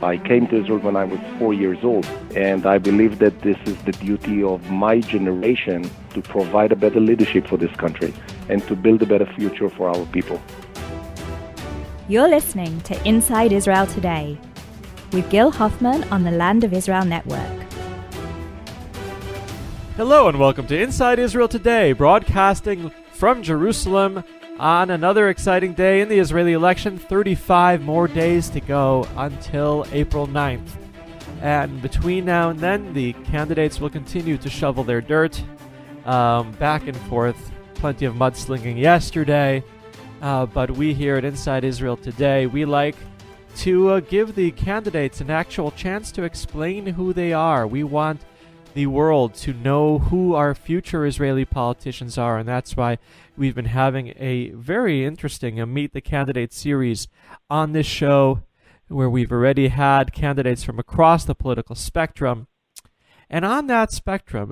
I came to Israel when I was 4 years old, and I believe that this is the duty of my generation to provide a better leadership for this country and to build a better future for our people. You're listening to Inside Israel Today with Gil Hoffman on the Land of Israel Network. Hello and welcome to Inside Israel Today, broadcasting from Jerusalem on another exciting day in the Israeli election. 35 more days to go until April 9th. And between now and then, the candidates will continue to shovel their dirt back and forth. Plenty of mudslinging yesterday. But we here at Inside Israel Today, we like to give the candidates an actual chance to explain who they are. We want the world to know who our future Israeli politicians are, and that's why we've been having a very interesting Meet the Candidates series on this show, where we've already had candidates from across the political spectrum. And on that spectrum,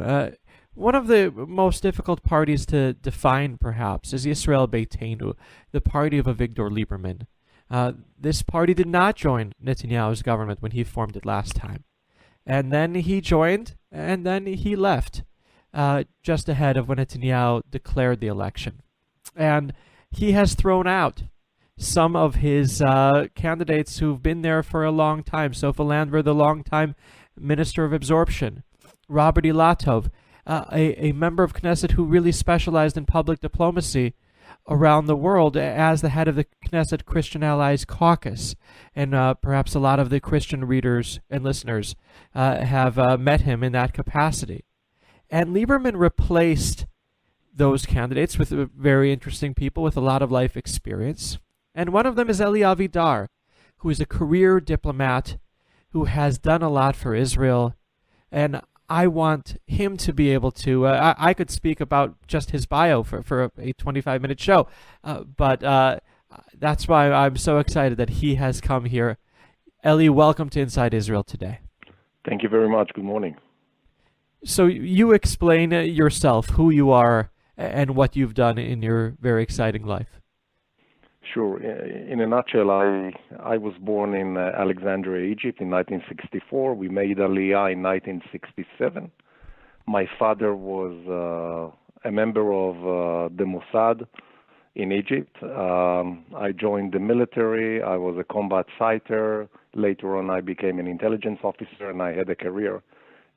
one of the most difficult parties to define, perhaps, is Yisrael Beytenu, the party of Avidar Liberman. This party did not join Netanyahu's government when he formed it last time. And then he joined, and then he left, just ahead of when Netanyahu declared the election. And he has thrown out some of his candidates who've been there for a long time. Sofa Landver, the longtime Minister of Absorption. Robert Ilatov, a member of Knesset who really specialized in public diplomacy around the world as the head of the Knesset Christian Allies Caucus. And perhaps a lot of the Christian readers and listeners have met him in that capacity. And Liberman replaced those candidates with very interesting people with a lot of life experience. And one of them is Eli Avidar, who is a career diplomat who has done a lot for Israel. And I want him to be able to, I could speak about just his bio for a 25-minute show, but that's why I'm so excited that he has come here. Eli, welcome to Inside Israel Today. Thank you very much. Good morning. So you explain yourself, who you are, and what you've done in your very exciting life. Sure. In a nutshell, I was born in Alexandria, Egypt in 1964. We made Aliyah in 1967. My father was a member of the Mossad in Egypt. I joined the military. I was a combat fighter. Later on, I became an intelligence officer, and I had a career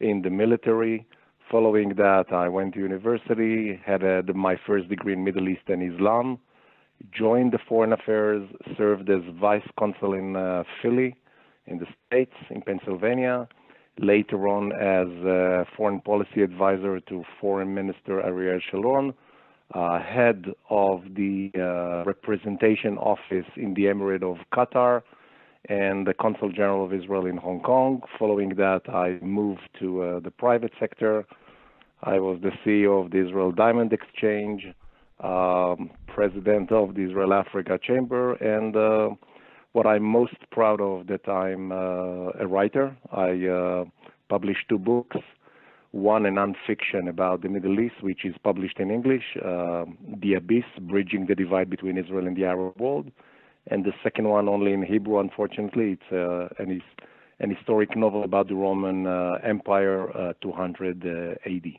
in the military. Following that, I went to university, had my first degree in Middle East and Islam, joined the Foreign Affairs, served as vice-consul in Philly, in the States, in Pennsylvania. Later on, as a foreign policy advisor to Foreign Minister Ariel Sharon, head of the representation office in the Emirate of Qatar, and the consul-general of Israel in Hong Kong. Following that, I moved to the private sector. I was the CEO of the Israel Diamond Exchange, president of the Israel-Africa Chamber, and what I'm most proud of that I'm a writer. I published 2 books, one a nonfiction about the Middle East, which is published in English, The Abyss, Bridging the Divide Between Israel and the Arab World, and the second one only in Hebrew, unfortunately. It's an historic novel about the Roman Empire, 200 AD.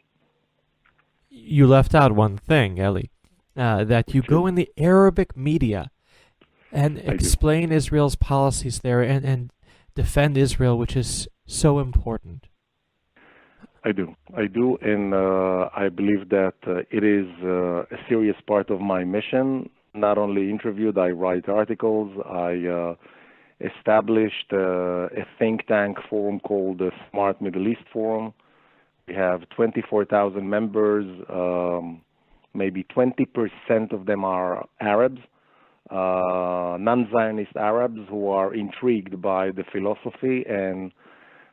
You left out one thing, Eli. That you go in the Arabic media and explain Israel's policies there and defend Israel, which is so important. I do, and I believe that it is a serious part of my mission. Not only interviewed, I write articles. I established a think tank forum called the Smart Middle East Forum. We have 24,000 members. Maybe 20% of them are Arabs, non-Zionist Arabs who are intrigued by the philosophy and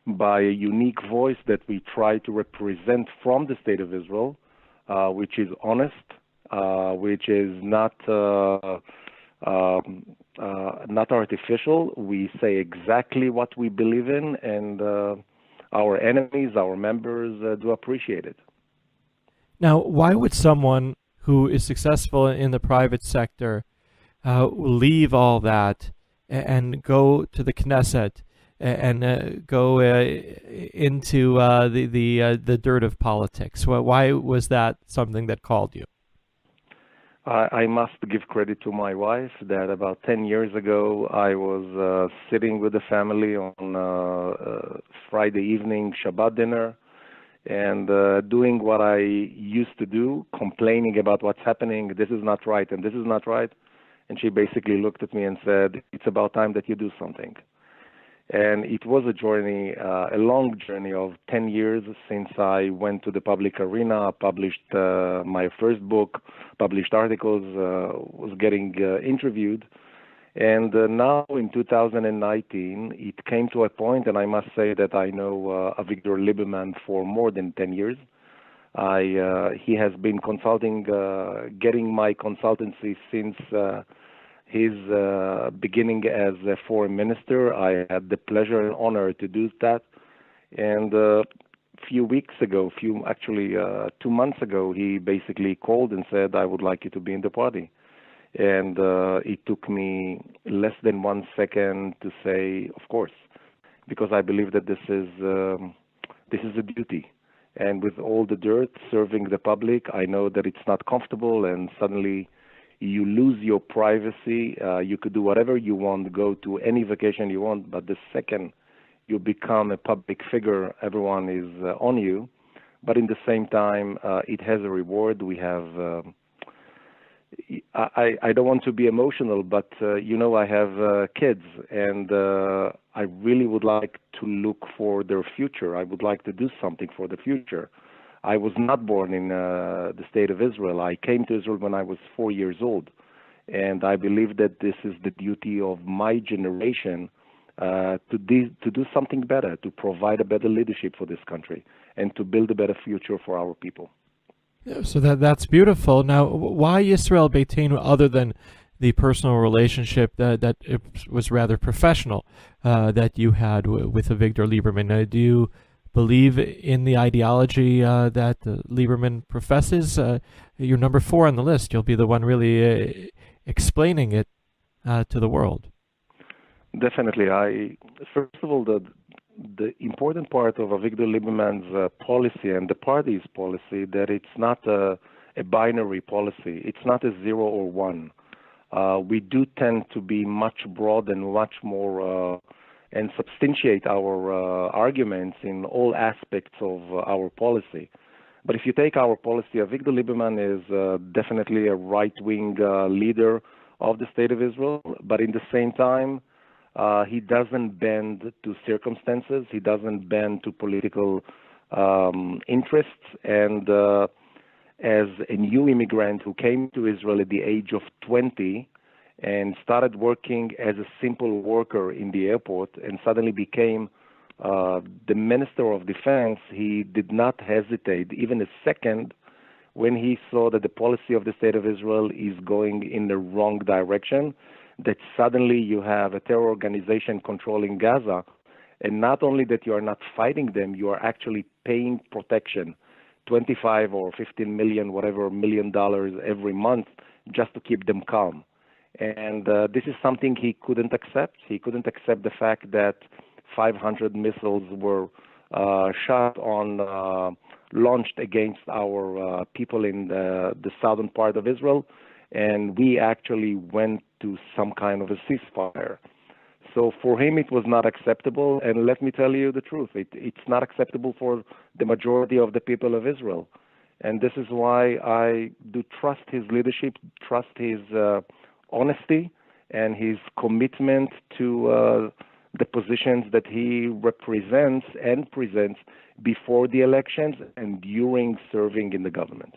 by a unique voice that we try to represent from the State of Israel, which is honest, which is not artificial. We say exactly what we believe in, and our enemies, our members, do appreciate it. Now, why would someone who is successful in the private sector leave all that and go to the Knesset and go into the dirt of politics? Why was that something that called you? I must give credit to my wife that about 10 years ago I was sitting with the family on Friday evening Shabbat dinner and doing what I used to do, complaining about what's happening. This is not right and this is not right. And she basically looked at me and said, it's about time that you do something. And it was a journey, a long journey of 10 years since I went to the public arena, published my first book, published articles, was getting interviewed. And now in 2019, it came to a point, and I must say that I know Avigdor Liberman for more than 10 years. He has been consulting, getting my consultancy since his beginning as a foreign minister. I had the pleasure and honor to do that. And a few weeks ago, 2 months ago, he basically called and said, I would like you to be in the party. And it took me less than 1 second to say, of course, because I believe that this is a duty. And with all the dirt serving the public, I know that it's not comfortable, and suddenly you lose your privacy. You could do whatever you want, go to any vacation you want, but the second you become a public figure, everyone is on you. But in the same time, it has a reward. We have, I don't want to be emotional, but I have kids, and I really would like to look for their future. I would like to do something for the future. I was not born in the state of Israel. I came to Israel when I was 4 years old. And I believe that this is the duty of my generation to do something better, to provide a better leadership for this country, and to build a better future for our people. Yeah, so that's beautiful. Now, why Yisrael Beytenu, other than the personal relationship that it was rather professional that you had with Avigdor Liberman? Do you believe in the ideology that Liberman professes? You're number 4 on the list. You'll be the one really explaining it to the world. Definitely. First of all, the important part of Avigdor Liberman's policy and the party's policy, that it's not a binary policy. It's not a 0 or 1. We do tend to be much broad and much more and substantiate our arguments in all aspects of our policy. But if you take our policy, Avigdor Liberman is definitely a right-wing leader of the state of Israel, but in the same time, he doesn't bend to circumstances. He doesn't bend to political interests. And as a new immigrant who came to Israel at the age of 20, and started working as a simple worker in the airport and suddenly became the Minister of Defense, he did not hesitate even a second when he saw that the policy of the State of Israel is going in the wrong direction, that suddenly you have a terror organization controlling Gaza, and not only that you are not fighting them, you are actually paying protection, 25 or 15 million, whatever, $1 million every month just to keep them calm. And this is something he couldn't accept. He couldn't accept the fact that 500 missiles were launched against our people in the southern part of Israel, and we actually went to some kind of a ceasefire. So for him, it was not acceptable, and let me tell you the truth. It's not acceptable for the majority of the people of Israel. And this is why I do trust his leadership, trust his honesty and his commitment to the positions that he represents and presents before the elections and during serving in the government.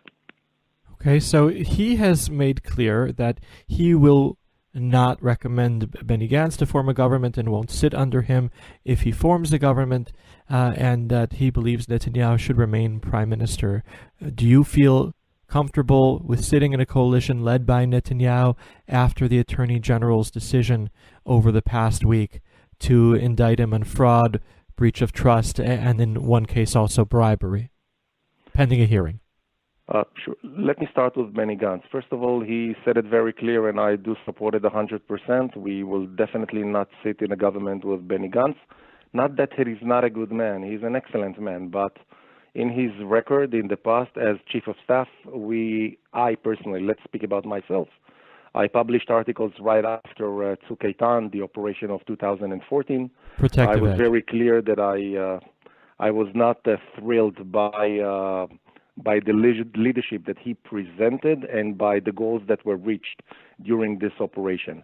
Okay, so he has made clear that he will not recommend Benny Gantz to form a government and won't sit under him if he forms a government, and that he believes Netanyahu should remain prime minister. Do you feel comfortable with sitting in a coalition led by Netanyahu after the Attorney General's decision over the past week to indict him on fraud, breach of trust, and in one case also bribery, pending a hearing? Sure. Let me start with Benny Gantz. First of all, he said it very clear, and I do support it 100%. We will definitely not sit in a government with Benny Gantz. Not that he's not a good man, he's an excellent man, but in his record in the past as chief of staff, I personally, let's speak about myself. I published articles right after Tzuk Eitan, the operation of 2014. Protective I was edge. very clear that I was not thrilled by the leadership that he presented and by the goals that were reached during this operation.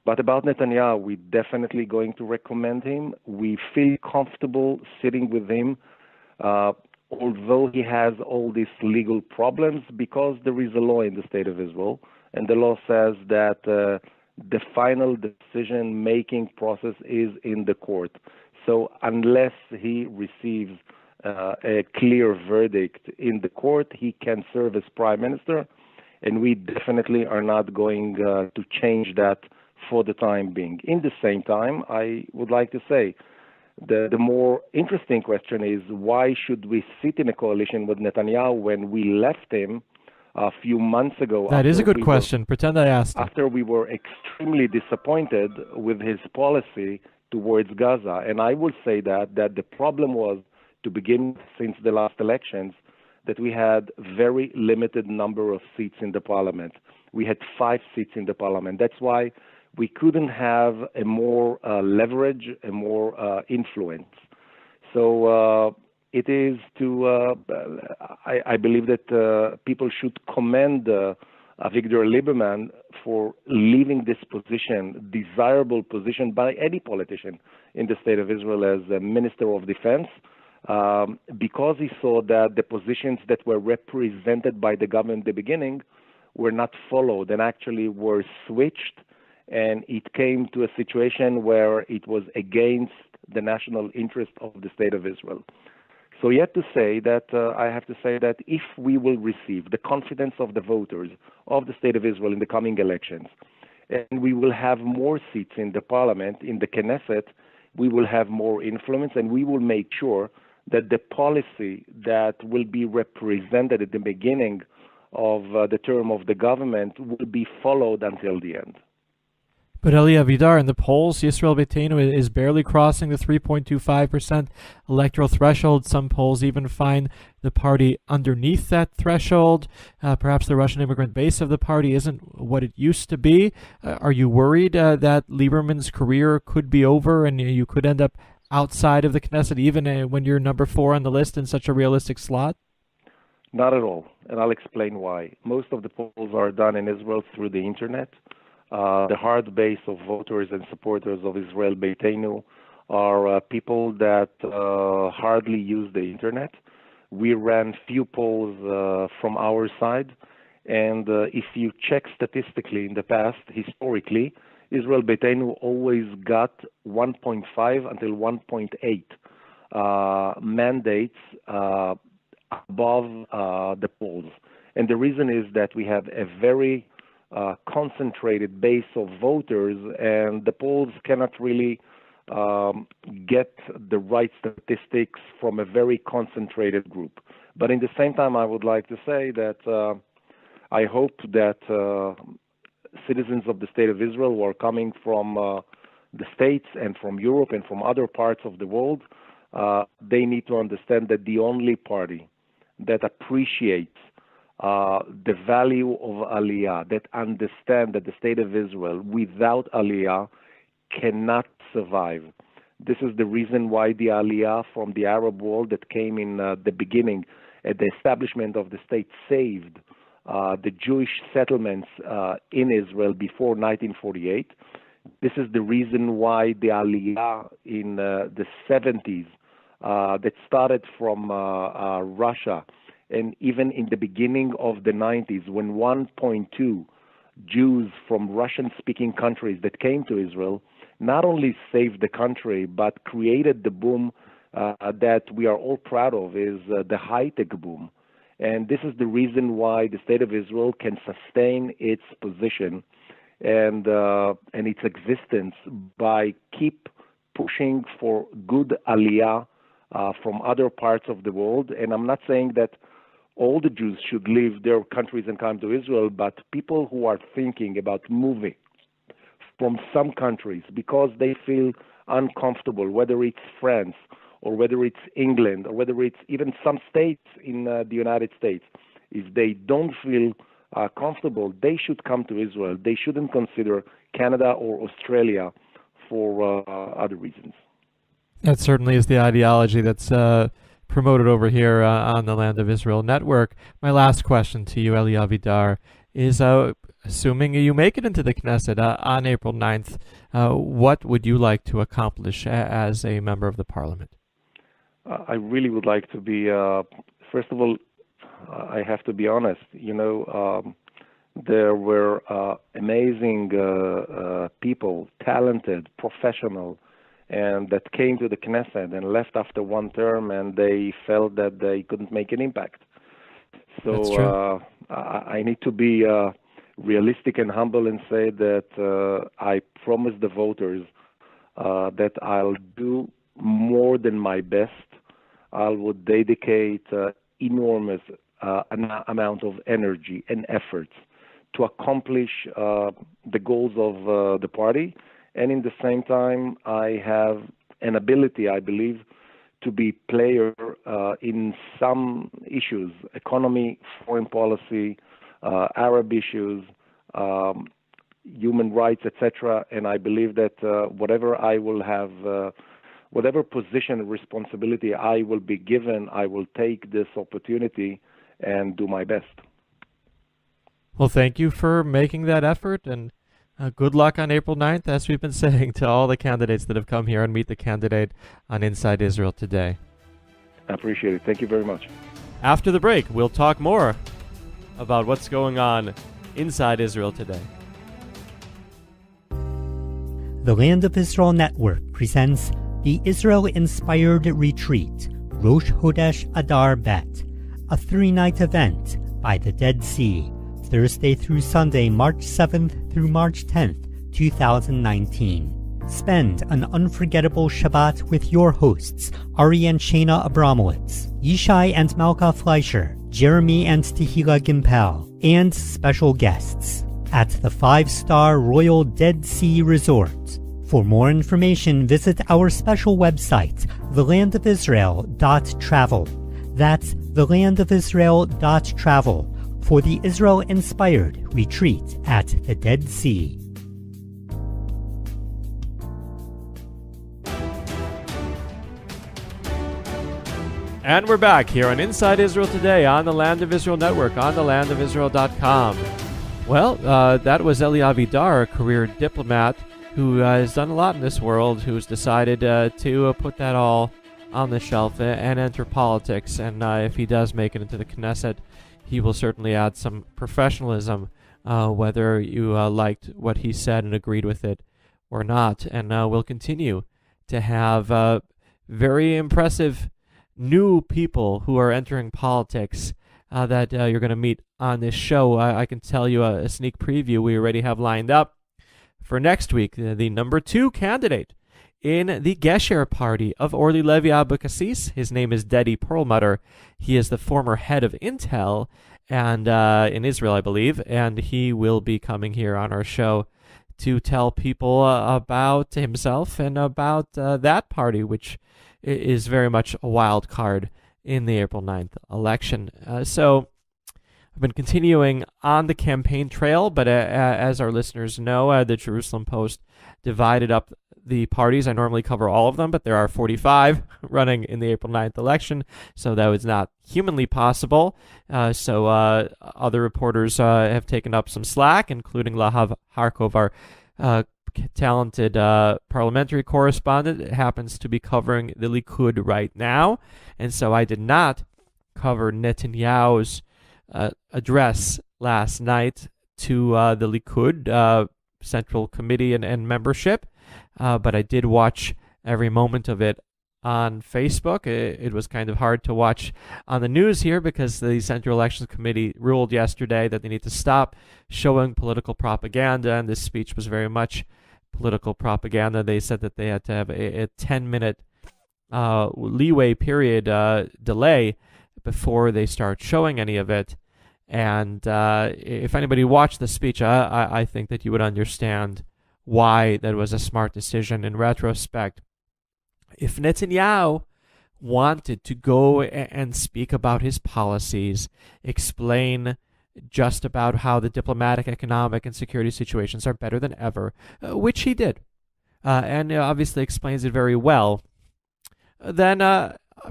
But about Netanyahu, we're definitely going to recommend him. We feel comfortable sitting with him, although he has all these legal problems, because there is a law in the state of Israel, and the law says that the final decision-making process is in the court. So unless he receives a clear verdict in the court, he can serve as prime minister, and we definitely are not going to change that for the time being. In the same time, I would like to say the more interesting question is, why should we sit in a coalition with Netanyahu when we left him a few months ago? That is a good question. Pretend I asked it. After we were extremely disappointed with his policy towards Gaza. And I will say that the problem was, to begin with, since the last elections, that we had very limited number of seats in the parliament. We had 5 seats in the parliament. That's why we couldn't have a more leverage, a more influence. So it is to, I believe that people should commend Avigdor Liberman for leaving this position, desirable position by any politician in the state of Israel as a Minister of Defense, because he saw that the positions that were represented by the government at the beginning were not followed and actually were switched, and it came to a situation where it was against the national interest of the state of Israel. So yet to say that, I have to say that if we will receive the confidence of the voters of the state of Israel in the coming elections, and we will have more seats in the parliament, in the Knesset, we will have more influence, and we will make sure that the policy that will be represented at the beginning of the term of the government will be followed until the end. But Eli Avidar, in the polls, Yisrael Beytenu is barely crossing the 3.25% electoral threshold. Some polls even find the party underneath that threshold. Perhaps the Russian immigrant base of the party isn't what it used to be. Are you worried that Liberman's career could be over and you could end up outside of the Knesset, even when you're number 4 on the list in such a realistic slot? Not at all, and I'll explain why. Most of the polls are done in Israel through the internet. The hard base of voters and supporters of Yisrael Beytenu are people that hardly use the internet. We ran few polls from our side, and if you check statistically in the past, historically, Yisrael Beytenu always got 1.5 until 1.8 mandates above the polls. And the reason is that we have a very concentrated base of voters, and the polls cannot really get the right statistics from a very concentrated group. But in the same time, I would like to say that I hope that citizens of the State of Israel who are coming from the States and from Europe and from other parts of the world, they need to understand that the only party that appreciates the value of Aliyah, that understand that the State of Israel without Aliyah cannot survive. This is the reason why the Aliyah from the Arab world that came in the beginning at the establishment of the state saved the Jewish settlements in Israel before 1948. This is the reason why the Aliyah in the 70s that started from Russia, and even in the beginning of the 90s, when 1.2 Jews from Russian-speaking countries that came to Israel not only saved the country, but created the boom that we are all proud of, is the high-tech boom. And this is the reason why the State of Israel can sustain its position and its existence by keep pushing for good aliyah from other parts of the world. And I'm not saying that all the Jews should leave their countries and come to Israel, but people who are thinking about moving from some countries because they feel uncomfortable, whether it's France or whether it's England or whether it's even some states in the United States, if they don't feel comfortable, they should come to Israel. They shouldn't consider Canada or Australia for other reasons. That certainly is the ideology that's promoted over here on the Land of Israel Network. My last question to you, Eli Avidar, is assuming you make it into the Knesset on April 9th, what would you like to accomplish as a member of the parliament? I really would like to be, first of all, I have to be honest, there were amazing people, talented, professional, and that came to the Knesset and left after one term, and they felt that they couldn't make an impact. So I need to be realistic and humble and say that I promise the voters that I'll do more than my best. I would dedicate enormous amount of energy and efforts to accomplish the goals of the party. And in the same time, I have an ability, I believe, to be player in some issues, economy, foreign policy, Arab issues, human rights, etc. And I believe that whatever I will have, whatever position and responsibility I will be given, I will take this opportunity and do my best. Well, thank you for making that effort, and good luck on April 9th, as we've been saying to all the candidates that have come here and Meet the Candidate on Inside Israel Today. I appreciate it. Thank you very much. After the break, we'll talk more about what's going on inside Israel today. The Land of Israel Network presents the Israel-inspired retreat, Rosh Chodesh Adar Bet, a 3-night event by the Dead Sea, Thursday through Sunday, March 7th through March 10th, 2019. Spend an unforgettable Shabbat with your hosts, Ari and Shana Abramowitz, Yishai and Malka Fleischer, Jeremy and Tehila Gimpel, and special guests at the 5-star Royal Dead Sea Resort. For more information, visit our special website, thelandofisrael.travel. That's thelandofisrael.travel for the Israel-inspired retreat at the Dead Sea. And we're back here on Inside Israel Today on the Land of Israel Network, on thelandofisrael.com. Well, that was Eli Avidar, a career diplomat who has done a lot in this world, who's decided to put that all on the shelf and enter politics. And if he does make it into the Knesset, he will certainly add some professionalism, whether you liked what he said and agreed with it or not. And we'll continue to have very impressive new people who are entering politics that you're going to meet on this show. I can tell you a sneak preview we already have lined up for next week. The number 2 candidate in the Gesher party of Orly Levy Abukassis. His name is Dedi Perlmutter. He is the former head of Intel and in Israel, I believe, and he will be coming here on our show to tell people about himself and about that party, which is very much a wild card in the April 9th election. So I've been continuing on the campaign trail, but as our listeners know, the Jerusalem Post divided up the parties. I normally cover all of them, but there are 45 running in the April 9th election, so that was not humanly possible. So other reporters have taken up some slack, including Lahav Harkov, our talented parliamentary correspondent. It happens to be covering the Likud right now, and so I did not cover Netanyahu's address last night to the Likud Central Committee and membership, but I did watch every moment of it on Facebook. It was kind of hard to watch on the news here because the Central Elections Committee ruled yesterday that they need to stop showing political propaganda, and this speech was very much political propaganda. They said that they had to have a 10-minute leeway period delay before they start showing any of it. And if anybody watched the speech, I think that you would understand why that was a smart decision in retrospect. If Netanyahu wanted to go and speak about his policies, explain just about how the diplomatic, economic, and security situations are better than ever, which he did, and obviously explains it very well, then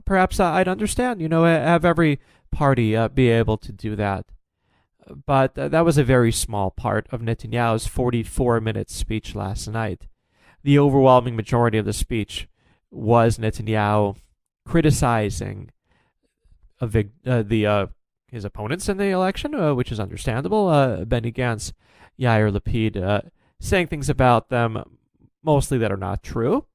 perhaps I'd understand, have every party be able to do that. But that was a very small part of Netanyahu's 44-minute speech last night. The overwhelming majority of the speech was Netanyahu criticizing his opponents in the election, which is understandable. Benny Gantz, Yair Lapid, saying things about them mostly that are not true,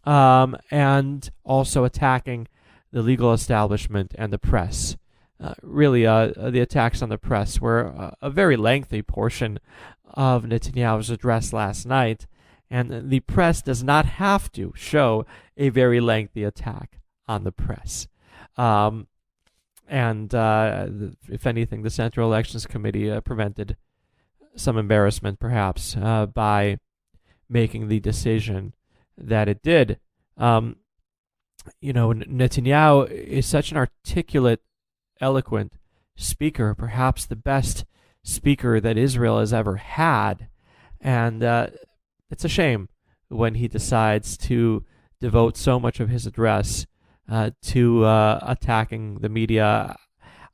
and also attacking the legal establishment and the press. The attacks on the press were a very lengthy portion of Netanyahu's address last night, and the press does not have to show a very lengthy attack on the press. If anything, the Central Elections Committee prevented some embarrassment, perhaps, by making the decision that it did. Netanyahu is such an articulate, eloquent speaker, perhaps the best speaker that Israel has ever had. And it's a shame when he decides to devote so much of his address to attacking the media.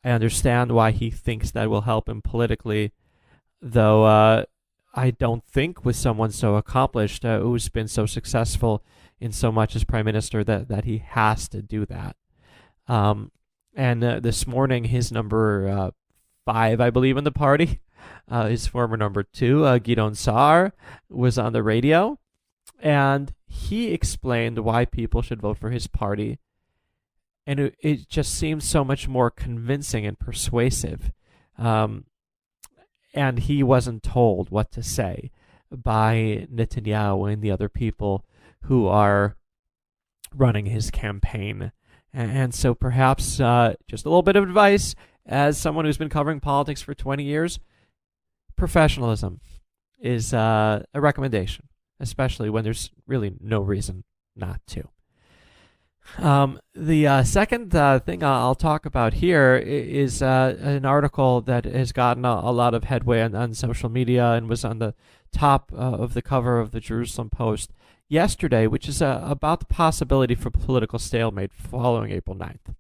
I understand why he thinks that will help him politically, though I don't think with someone so accomplished, who's been so successful in so much as prime minister, that he has to do that. And this morning, his number 5, I believe, in the party, his former number 2, Gideon Sa'ar, was on the radio, and he explained why people should vote for his party. And it just seems so much more convincing and persuasive. And he wasn't told what to say by Netanyahu and the other people who are running his campaign. And so perhaps just a little bit of advice, as someone who's been covering politics for 20 years, professionalism is a recommendation, especially when there's really no reason not to. The second thing I'll talk about here is an article that has gotten a lot of headway on social media and was on the top of the cover of the Jerusalem Post yesterday, which is about the possibility for political stalemate following April 9th.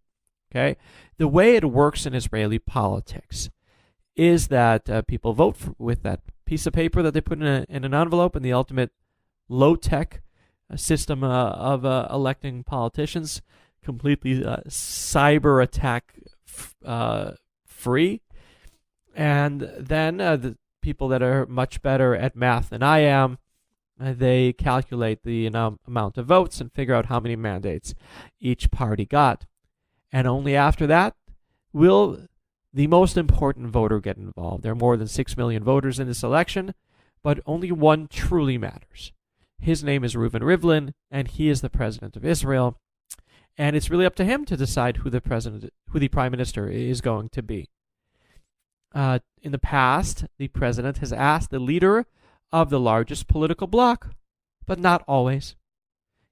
Okay? The way it works in Israeli politics is that people vote with that piece of paper that they put in an envelope, and the ultimate low-tech system of electing politicians, completely cyber attack free. And then the people that are much better at math than I am, they calculate the amount of votes and figure out how many mandates each party got. And only after that will the most important voter get involved. There are more than 6 million voters in this election, but only one truly matters. His name is Reuven Rivlin, and he is the president of Israel. And it's really up to him to decide who the prime minister is going to be. In the past, the president has asked the leader of the largest political bloc, but not always.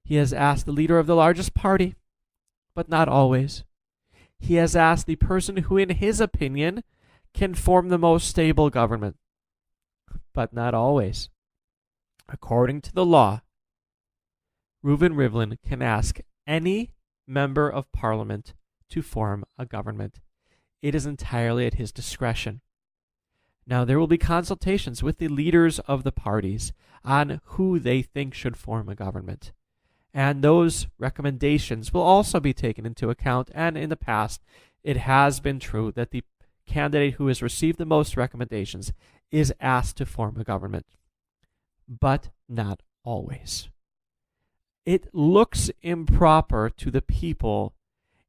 He has asked the leader of the largest party, but not always. He has asked the person who, in his opinion, can form the most stable government, but not always. According to the law, Reuven Rivlin can ask any member of parliament to form a government. It is entirely at his discretion. Now, there will be consultations with the leaders of the parties on who they think should form a government. And those recommendations will also be taken into account. And in the past, it has been true that the candidate who has received the most recommendations is asked to form a government. But not always. It looks improper to the people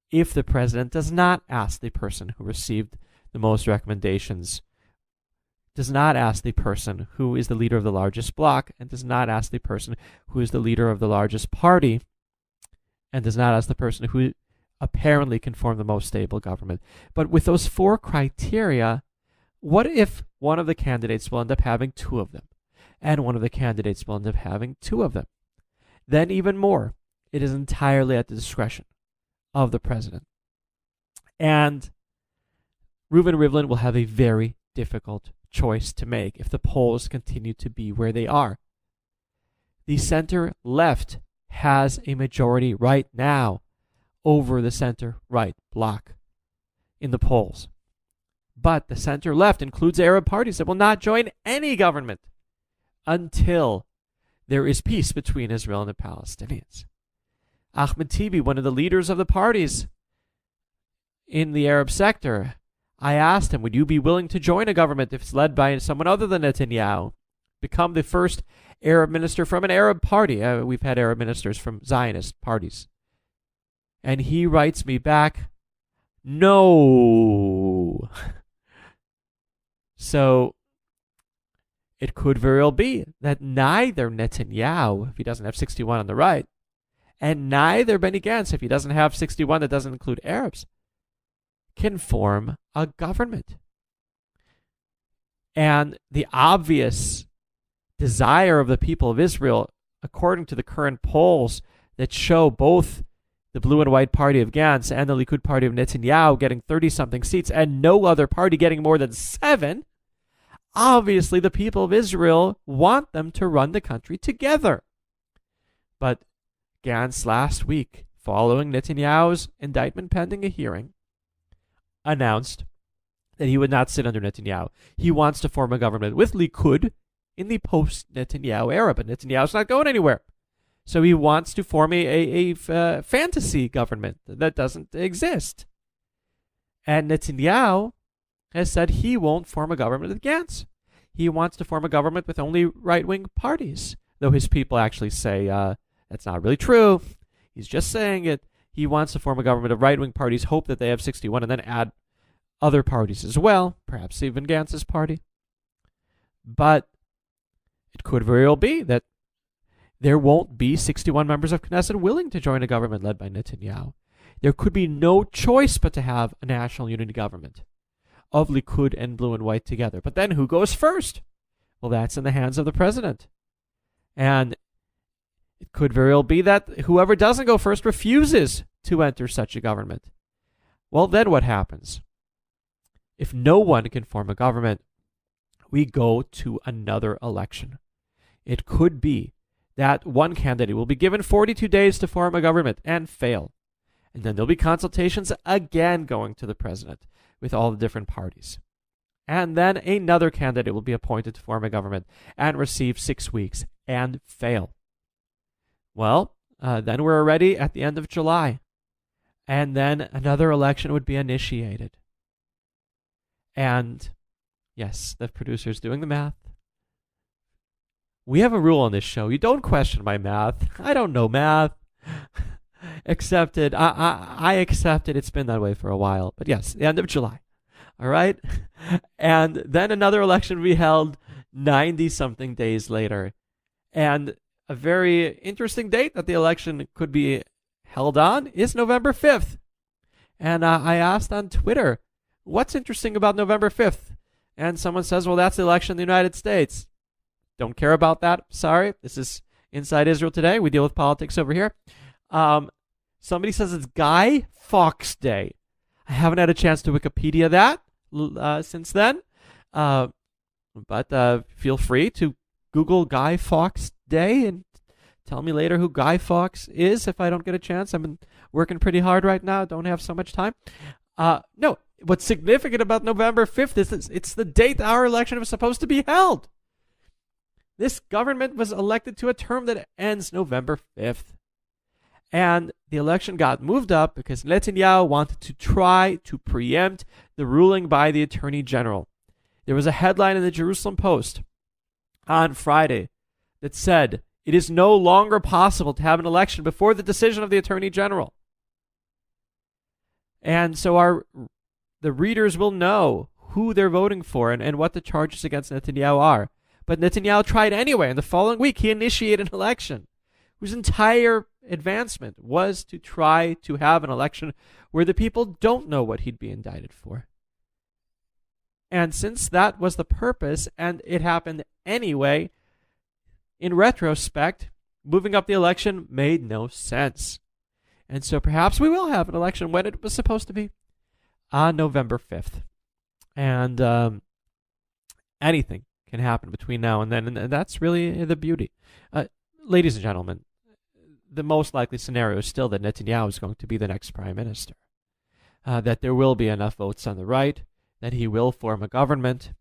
if the president does not ask the person who received the most recommendations, does not ask the person who is the leader of the largest bloc, and does not ask the person who is the leader of the largest party, and does not ask the person who apparently can form the most stable government. But with those 4 criteria, what if one of the candidates will end up having 2 of them, and one of the candidates will end up having 2 of them? Then even more, it is entirely at the discretion of the president. And Reuven Rivlin will have a very difficult choice to make if the polls continue to be where they are. The center-left has a majority right now over the center-right bloc in the polls. But the center-left includes Arab parties that will not join any government until there is peace between Israel and the Palestinians. Ahmed Tibi, one of the leaders of the parties in the Arab sector, I asked him, would you be willing to join a government if it's led by someone other than Netanyahu? Become the first Arab minister from an Arab party. We've had Arab ministers from Zionist parties. And he writes me back, no. So it could very well be that neither Netanyahu, if he doesn't have 61 on the right, and neither Benny Gantz, if he doesn't have 61 that doesn't include Arabs, can form a government. And the obvious desire of the people of Israel, according to the current polls that show both the blue and white party of Gantz and the Likud party of Netanyahu getting 30-something seats and no other party getting more than 7, obviously the people of Israel want them to run the country together. But Gantz last week, following Netanyahu's indictment pending a hearing, announced that he would not sit under Netanyahu. He wants to form a government with Likud in the post-Netanyahu era, but Netanyahu's not going anywhere. So he wants to form a fantasy government that doesn't exist. And Netanyahu has said he won't form a government with Gantz. He wants to form a government with only right-wing parties, though his people actually say that's not really true. He's just saying it. He wants to form a government of right-wing parties, hope that they have 61, and then add other parties as well, perhaps even Gantz's party. But it could very well be that there won't be 61 members of Knesset willing to join a government led by Netanyahu. There could be no choice but to have a national unity government of Likud and blue and white together. But then who goes first? Well, that's in the hands of the president. And it could very well be that whoever doesn't go first refuses to enter such a government. Well, then what happens? If no one can form a government, we go to another election. It could be that one candidate will be given 42 days to form a government and fail. And then there'll be consultations again going to the president with all the different parties. And then another candidate will be appointed to form a government and receive 6 weeks and fail. Well, then we're already at the end of July. And then another election would be initiated. And yes, the producer's doing the math. We have a rule on this show. You don't question my math. I don't know math. Accepted. I accepted. It's been that way for a while. But yes, the end of July. All right? And then another election will be held 90-something days later. And a very interesting date that the election could be held on is November 5th. And I asked on Twitter, what's interesting about November 5th? And someone says, well, that's the election in the United States. Don't care about that. Sorry. This is Inside Israel Today. We deal with politics over here. Somebody says it's Guy Fawkes Day. I haven't had a chance to Wikipedia that since then. But feel free to Google Guy Fawkes Day and tell me later who Guy Fawkes is if I don't get a chance. I've been working pretty hard right now. Don't have so much time. No, what's significant about November 5th is it's the date our election was supposed to be held. This government was elected to a term that ends November 5th. And the election got moved up because Netanyahu wanted to try to preempt the ruling by the Attorney General. There was a headline in the Jerusalem Post on Friday that said, it is no longer possible to have an election before the decision of the Attorney General. And so the readers will know who they're voting for and what the charges against Netanyahu are. But Netanyahu tried anyway, and the following week he initiated an election whose entire advancement was to try to have an election where the people don't know what he'd be indicted for. And since that was the purpose, and it happened anyway, in retrospect, moving up the election made no sense. And so perhaps we will have an election when it was supposed to be, on November 5th. And anything can happen between now and then, and that's really the beauty. Ladies and gentlemen, the most likely scenario is still that Netanyahu is going to be the next prime minister, that there will be enough votes on the right, that he will form a government,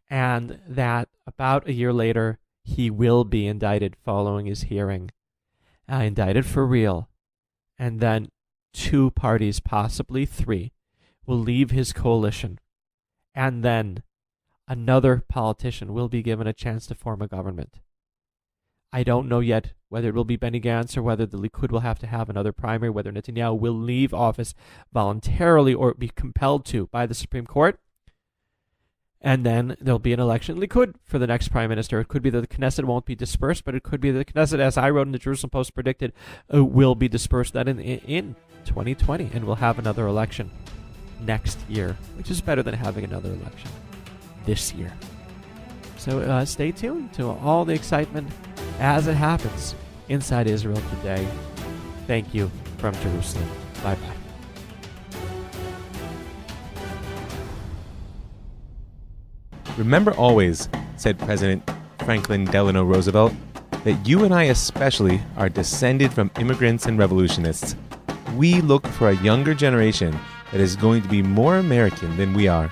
and that about a year later, he will be indicted following his hearing, indicted for real. And then 2 parties, possibly 3, will leave his coalition. And then another politician will be given a chance to form a government. I don't know yet whether it will be Benny Gantz or whether the Likud will have to have another primary, whether Netanyahu will leave office voluntarily or be compelled to by the Supreme Court. And then there'll be an election Likud for the next prime minister. It could be that the Knesset won't be dispersed, but it could be that the Knesset, as I wrote in the Jerusalem Post predicted, will be dispersed that in 2020, and we'll have another election next year, which is better than having another election this year. So stay tuned to all the excitement as it happens inside Israel today. Thank you from Jerusalem. Bye-bye. Remember always, said President Franklin Delano Roosevelt, that you and I especially are descended from immigrants and revolutionists. We look for a younger generation that is going to be more American than we are.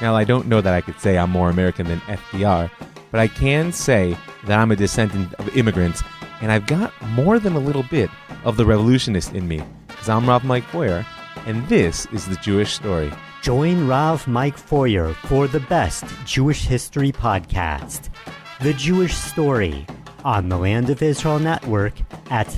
Now, I don't know that I could say I'm more American than FDR, but I can say that I'm a descendant of immigrants, and I've got more than a little bit of the revolutionist in me, because I'm Rav Mike Boyer, and this is The Jewish Story. Join Rav Mike Feuer for the best Jewish history podcast, The Jewish Story, on the Land of Israel Network at